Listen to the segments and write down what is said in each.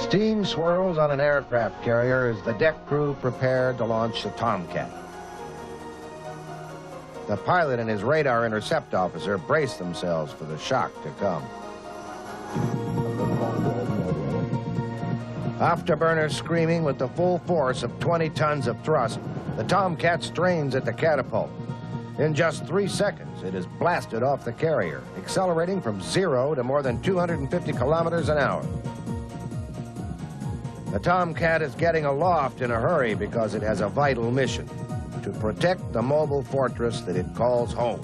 Steam swirls on an aircraft carrier as the deck crew prepare to launch the Tomcat. The pilot and his radar intercept officer brace themselves for the shock to come. Afterburners screaming with the full force of 20 tons of thrust, the Tomcat strains at the catapult. In just 3 seconds, it is blasted off the carrier, accelerating from 0 to more than 250 kilometers an hour. The Tomcat is getting aloft in a hurry because it has a vital mission: to protect the mobile fortress that it calls home.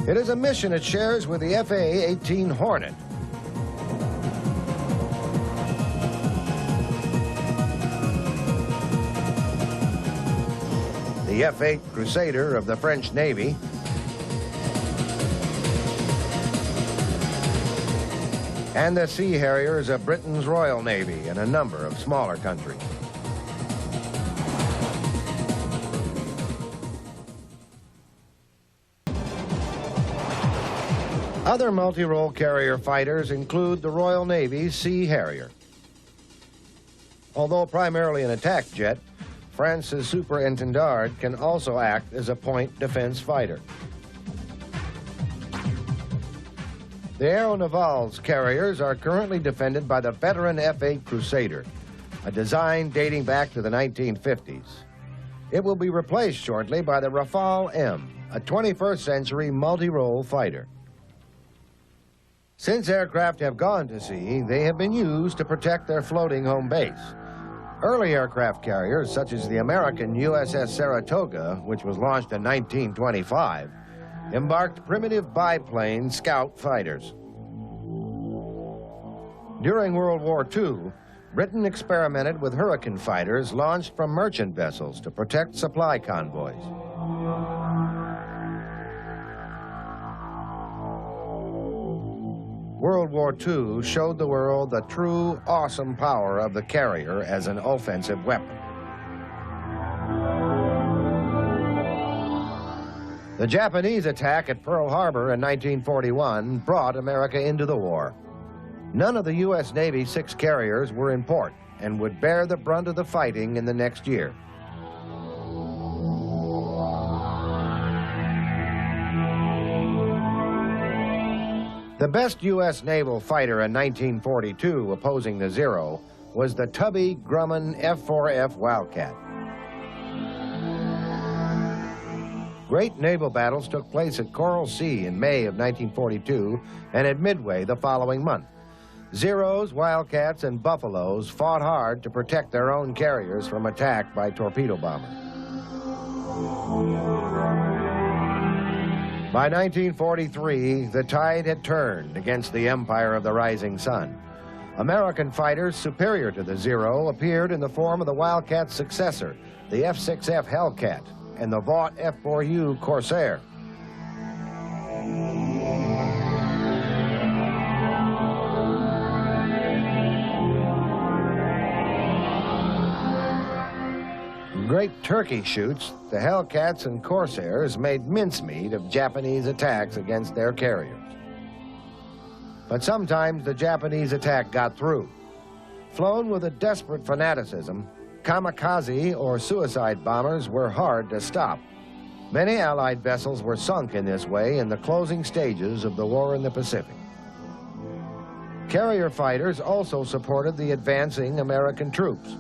It is a mission it shares with the FA-18 Hornet. The F-8 Crusader of the French Navy, and the Sea Harriers of Britain's Royal Navy and a number of smaller countries. Other multi-role carrier fighters include the Royal Navy's Sea Harrier. Although primarily an attack jet, France's Superintendard can also act as a point defense fighter. The Aeronaval's carriers are currently defended by the veteran F-8 Crusader, a design dating back to the 1950s. It will be replaced shortly by the Rafale M, a 21st century multi-role fighter. Since aircraft have gone to sea, they have been used to protect their floating home base. Early aircraft carriers, such as the American USS Saratoga, which was launched in 1925, embarked primitive biplane scout fighters. During World War II, Britain experimented with Hurricane fighters launched from merchant vessels to protect supply convoys. World War II showed the world the true, awesome power of the carrier as an offensive weapon. The Japanese attack at Pearl Harbor in 1941 brought America into the war. None of the U.S. Navy's 6 carriers were in port and would bear the brunt of the fighting in the next year. The best U.S. naval fighter in 1942 opposing the Zero was the Tubby Grumman F-4F Wildcat. Great naval battles took place at Coral Sea in May of 1942 and at Midway the following month. Zeros, Wildcats, and Buffaloes fought hard to protect their own carriers from attack by torpedo bombers. By 1943, the tide had turned against the empire of the rising sun. American fighters superior to the Zero appeared in the form of the Wildcat's successor, the F-6F Hellcat, and the Vought F-4U Corsair. Great turkey shoots, the Hellcats and Corsairs made mincemeat of Japanese attacks against their carriers. But sometimes the Japanese attack got through. Flown with a desperate fanaticism, kamikaze or suicide bombers were hard to stop. Many Allied vessels were sunk in this way in the closing stages of the war in the Pacific. Carrier fighters also supported the advancing American troops.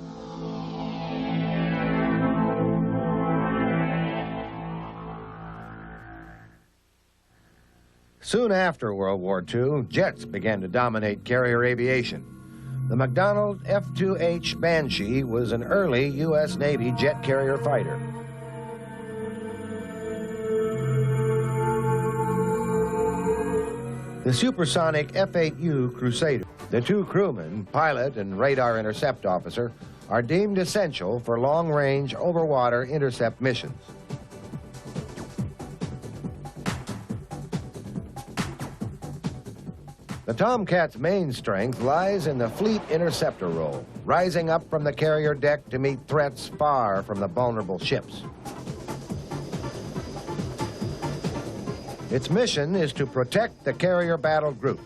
Soon after World War II, jets began to dominate carrier aviation. The McDonnell F-2H Banshee was an early U.S. Navy jet carrier fighter. The supersonic F-8U Crusader. The 2 crewmen, pilot and radar intercept officer, are deemed essential for long-range overwater intercept missions. The Tomcat's main strength lies in the fleet interceptor role, rising up from the carrier deck to meet threats far from the vulnerable ships. Its mission is to protect the carrier battle group.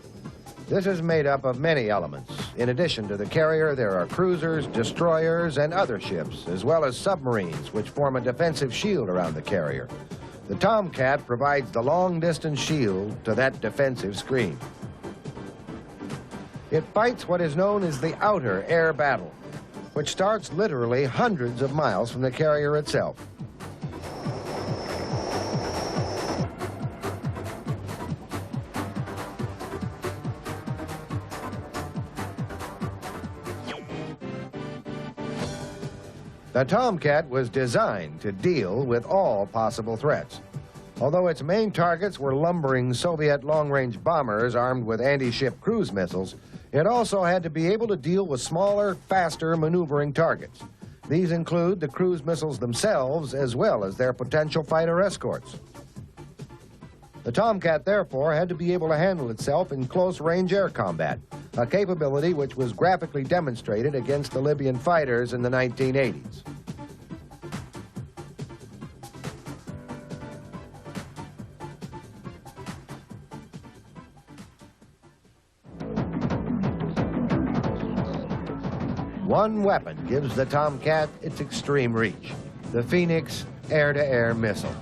This is made up of many elements. In addition to the carrier, there are cruisers, destroyers, and other ships, as well as submarines, which form a defensive shield around the carrier. The Tomcat provides the long-distance shield to that defensive screen. It fights what is known as the outer air battle, which starts literally hundreds of miles from the carrier itself. The Tomcat was designed to deal with all possible threats. Although its main targets were lumbering Soviet long-range bombers armed with anti-ship cruise missiles, it also had to be able to deal with smaller, faster maneuvering targets. These include the cruise missiles themselves, as well as their potential fighter escorts. The Tomcat, therefore, had to be able to handle itself in close-range air combat, a capability which was graphically demonstrated against the Libyan fighters in the 1980s. One weapon gives the Tomcat its extreme reach, the Phoenix air-to-air missile.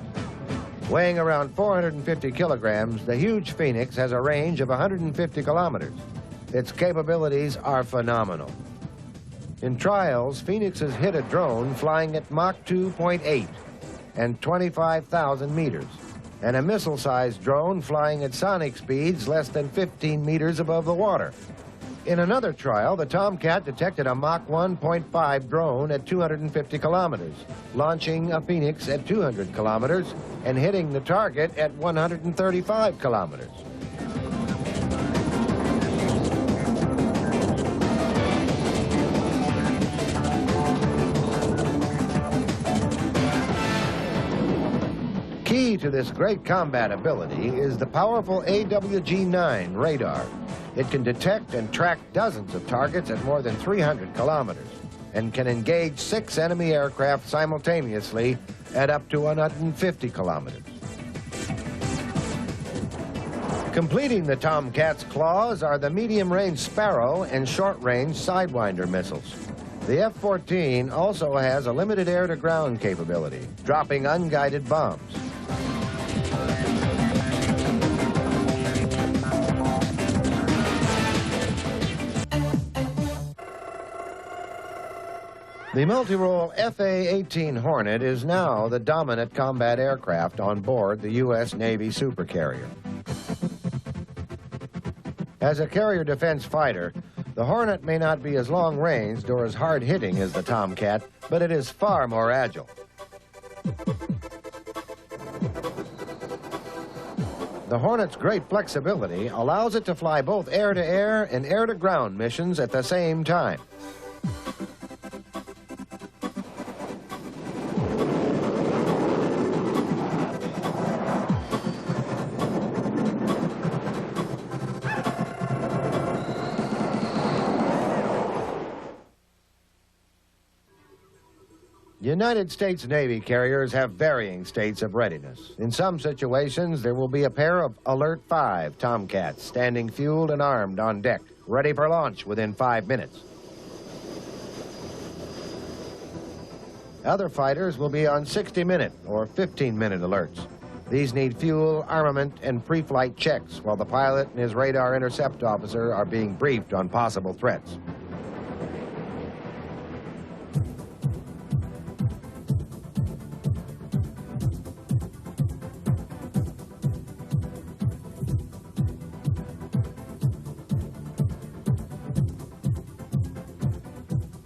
Weighing around 450 kilograms, the huge Phoenix has a range of 150 kilometers. Its capabilities are phenomenal. In trials, Phoenix has hit a drone flying at Mach 2.8 and 25,000 meters, and a missile-sized drone flying at sonic speeds less than 15 meters above the water. In another trial, the Tomcat detected a Mach 1.5 drone at 250 kilometers, launching a Phoenix at 200 kilometers and hitting the target at 135 kilometers. Key to this great combat ability is the powerful AWG-9 radar. It can detect and track dozens of targets at more than 300 kilometers and can engage 6 enemy aircraft simultaneously at up to 150 kilometers. Completing the Tomcat's claws are the medium-range Sparrow and short-range Sidewinder missiles. The F-14 also has a limited air-to-ground capability, dropping unguided bombs. The multi-role FA-18 Hornet is now the dominant combat aircraft on board the U.S. Navy supercarrier. As a carrier defense fighter, the Hornet may not be as long-ranged or as hard-hitting as the Tomcat, but it is far more agile. The Hornet's great flexibility allows it to fly both air-to-air and air-to-ground missions at the same time. United States Navy carriers have varying states of readiness. In some situations, there will be a pair of Alert 5 Tomcats standing fueled and armed on deck, ready for launch within 5 minutes. Other fighters will be on 60-minute or 15-minute alerts. These need fuel, armament, and pre-flight checks while the pilot and his radar intercept officer are being briefed on possible threats.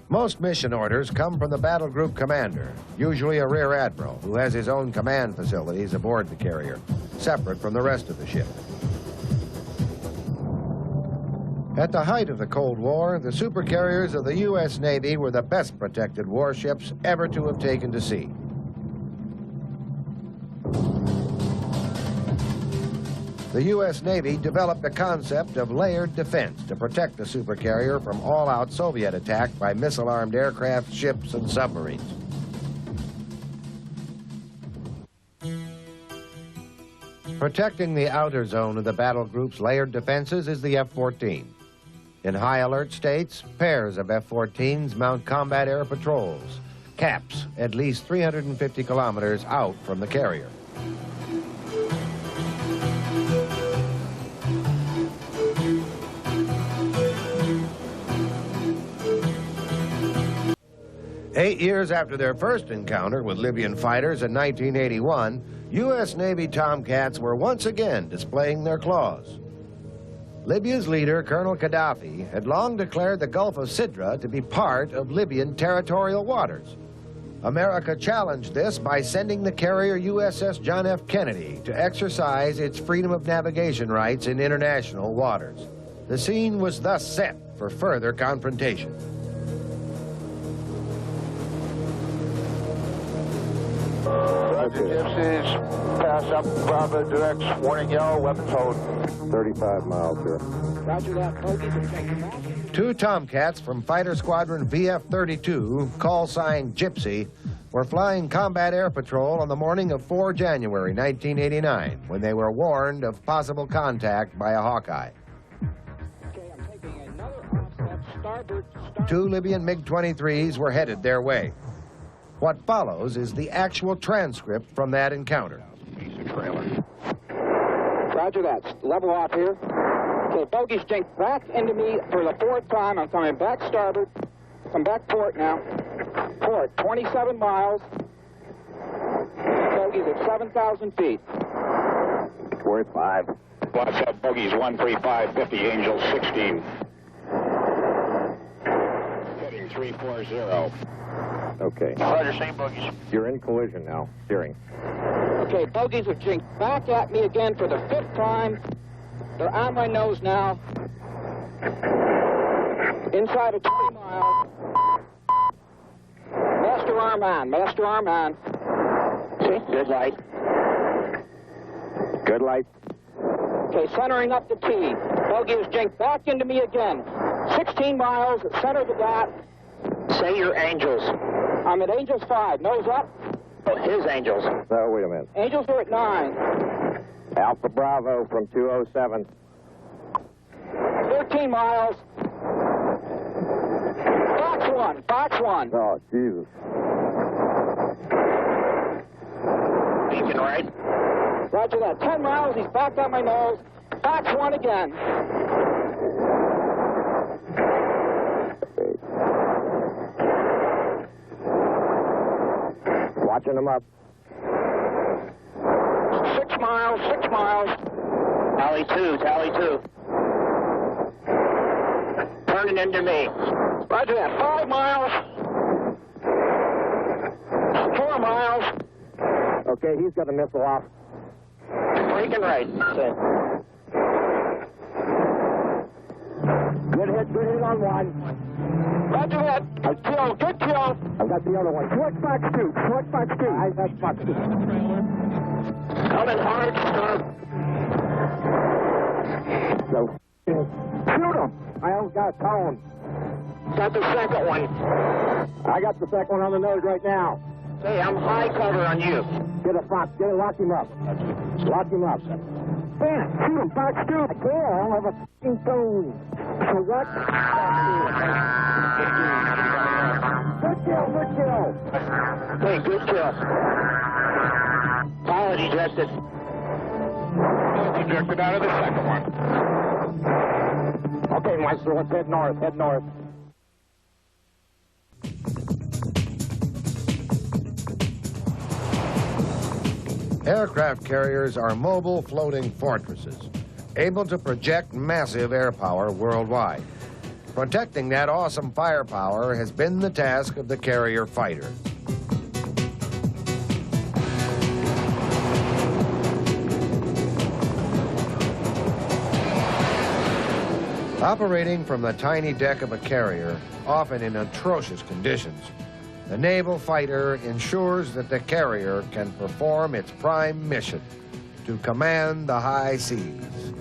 Most mission orders come from the battle group commander, usually a rear admiral, who has his own command facilities aboard the carrier, separate from the rest of the ship. At the height of the Cold War, the supercarriers of the U.S. Navy were the best protected warships ever to have taken to sea. The U.S. Navy developed the concept of layered defense to protect the supercarrier from all-out Soviet attack by missile-armed aircraft, ships, and Protecting the outer zone of the battle group's layered defenses is the F-14. In high alert states, pairs of F-14s mount combat air patrols, caps at least 350 kilometers out from the carrier. Eight years after their first encounter with Libyan fighters in 1981, U.S. Navy Tomcats were once again displaying their claws. Libya's leader, Colonel Gaddafi, had long declared the Gulf of Sidra to be part of Libyan territorial waters. America challenged this by sending the carrier USS John F. Kennedy to exercise its freedom of navigation rights in international waters. The scene was thus set for further confrontation. Roger, Gypsies, pass up, Bravo directs, warning yellow, weapons hold. 35 miles here. Roger that, bogeys are taking off. Two Tomcats from Fighter Squadron VF-32, call sign Gypsy, were flying combat air patrol on the morning of 4 January 1989 when they were warned of possible contact by a Hawkeye. Okay, I'm taking another offset, starboard. Two Libyan MiG-23s were headed their way. What follows is the actual transcript from that encounter. Roger that, level off here. Okay, bogeys jink back into me for the fourth time. I'm coming back starboard. Come back port now. Port, 27 miles. Bogeys at 7,000 feet. Worth 5. Watch out, bogeys 13550, Angel 16. Heading 340. Okay. Roger, same bogeys. You're in collision now. Steering. Okay, bogeys have jinked back at me again for the fifth time. They're on my nose now. Inside of 20 miles. Master arm on, master arm on. See, good light. Good light. Okay, centering up the T. Bogey is jinked back into me again. 16 miles, center of the dot. Say your Angels. I'm at Angels 5, nose up. Oh, his Angels. No, wait a minute. Angels are at 9. Alpha Bravo from 207. 13 miles. Box 1. Oh, Jesus. Beacon right. Roger that. 10 miles, he's back on my nose. Box 1 again. Watching them up. 6 miles. Tally 2. Turning into me. Roger that. 5 miles. 4 miles. Okay, he's got a missile off. Breaking right. Good hit on one. Roger that. Good kill. I've got the other one. Short box 2. I got box 2. Coming hard, stop. So, shoot him. I don't got a tone. Got the second one. I got the second one on the nose right now. Hey, I'm high cover on you. Get a fox. Lock him up. Ben, shoot him. Box 2. I can't. I don't have a f***ing tone. So what? Good kill. Hey, good kill. Pilot ejected. Ejected out of the second one. Okay, Meister, let's head north. Aircraft carriers are mobile floating fortresses, able to project massive air power worldwide. Protecting that awesome firepower has been the task of the carrier fighter. Operating from the tiny deck of a carrier, often in atrocious conditions, the naval fighter ensures that the carrier can perform its prime mission, to command the high seas.